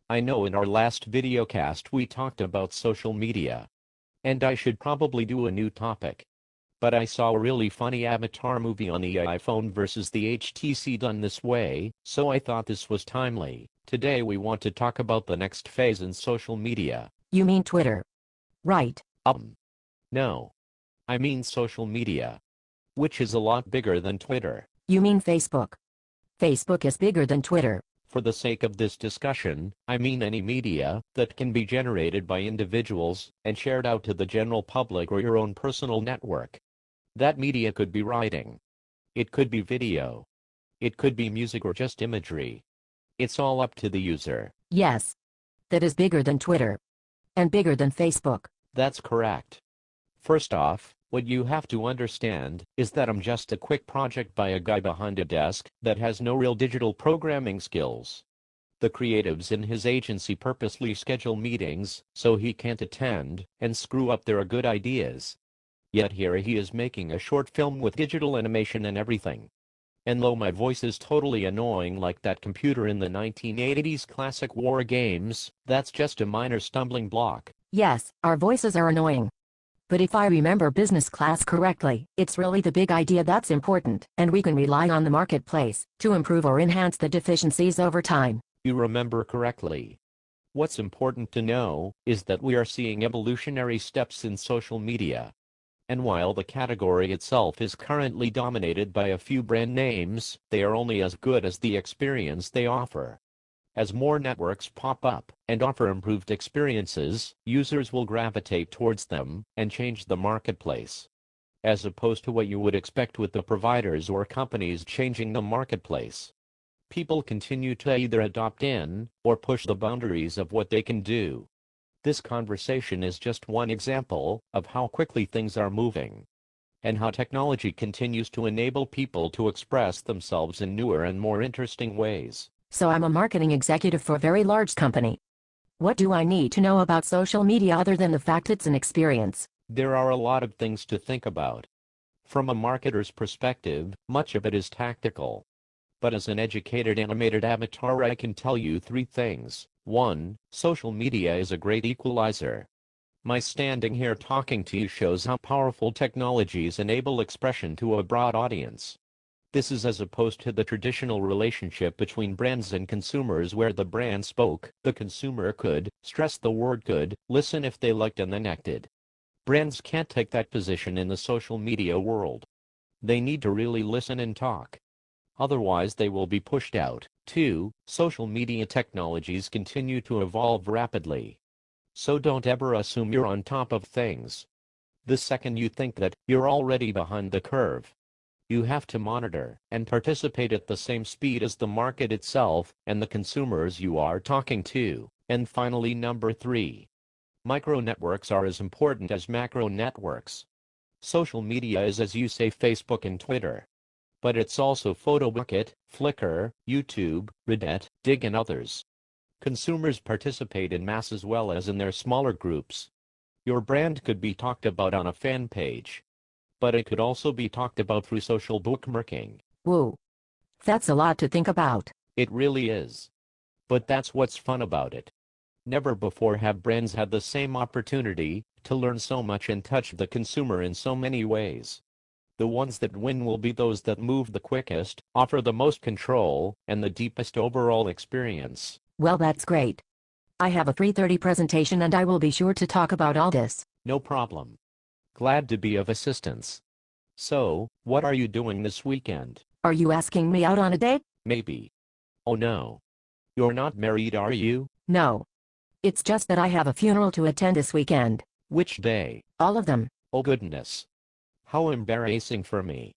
I know in our last videocast we talked about social media. And I should probably do a new topic. But I saw a really funny Avatar movie on the iPhone versus the HTC done this way, so I thought this was timely. Today we want to talk about the next phase in social media. You mean Twitter? Right. No. I mean social media. Which is a lot bigger than Twitter. You mean Facebook? Facebook is bigger than Twitter. For the sake of this discussion, I mean any media that can be generated by individuals and shared out to the general public or your own personal network. That media could be writing. It could be video. It could be music or just imagery. It's all up to the user. Yes. That is bigger than Twitter. And bigger than Facebook. That's correct. First off, what you have to understand is that I'm just a quick project by a guy behind a desk that has no real digital programming skills. The creatives in his agency purposely schedule meetings so he can't attend and screw up their good ideas. Yet here he is making a short film with digital animation and everything. And though my voice is totally annoying like that computer in the 1980s classic war games, that's just a minor stumbling block. Yes, our voices are annoying. But if I remember business class correctly, it's really the big idea that's important, and we can rely on the marketplace to improve or enhance the deficiencies over time. You remember correctly. What's important to know is that we are seeing evolutionary steps in social media. And while the category itself is currently dominated by a few brand names, they are only as good as the experience they offer. As more networks pop up and offer improved experiences, users will gravitate towards them and change the marketplace. As opposed to what you would expect with the providers or companies changing the marketplace. People continue to either adopt in or push the boundaries of what they can do. This conversation is just one example of how quickly things are moving, and how technology continues to enable people to express themselves in newer and more interesting ways. So I'm a marketing executive for a very large company. What do I need to know about social media other than the fact it's an experience? There are a lot of things to think about. From a marketer's perspective, much of it is tactical. But as an educated animated avatar, I can tell you 3 things. 1. Social media is a great equalizer. My standing here talking to you shows how powerful technologies enable expression to a broad audience. This is as opposed to the traditional relationship between brands and consumers where the brand spoke, the consumer could, stress the word could, listen if they liked and then acted. Brands can't take that position in the social media world. They need to really listen and talk. Otherwise they will be pushed out. 2. Social media technologies continue to evolve rapidly. So don't ever assume you're on top of things. The second you think that, you're already behind the curve. You have to monitor and participate at the same speed as the market itself and the consumers you are talking to. And finally, number 3. Micro networks are as important as macro networks. Social media is, as you say, Facebook and Twitter. But it's also Photobucket, Flickr, YouTube, Reddit, Dig and others. Consumers participate in mass as well as in their smaller groups. Your brand could be talked about on a fan page. But it could also be talked about through social bookmarking. Whoa. That's a lot to think about. It really is. But that's what's fun about it. Never before have brands had the same opportunity to learn so much and touch the consumer in so many ways. The ones that win will be those that move the quickest, offer the most control, and the deepest overall experience. Well, that's great. I have a 3:30 presentation and I will be sure to talk about all this. No problem. Glad to be of assistance. So, what are you doing this weekend? Are you asking me out on a date? Maybe. Oh no. You're not married, are you? No. It's just that I have a funeral to attend this weekend. Which day? All of them. Oh goodness. How embarrassing for me.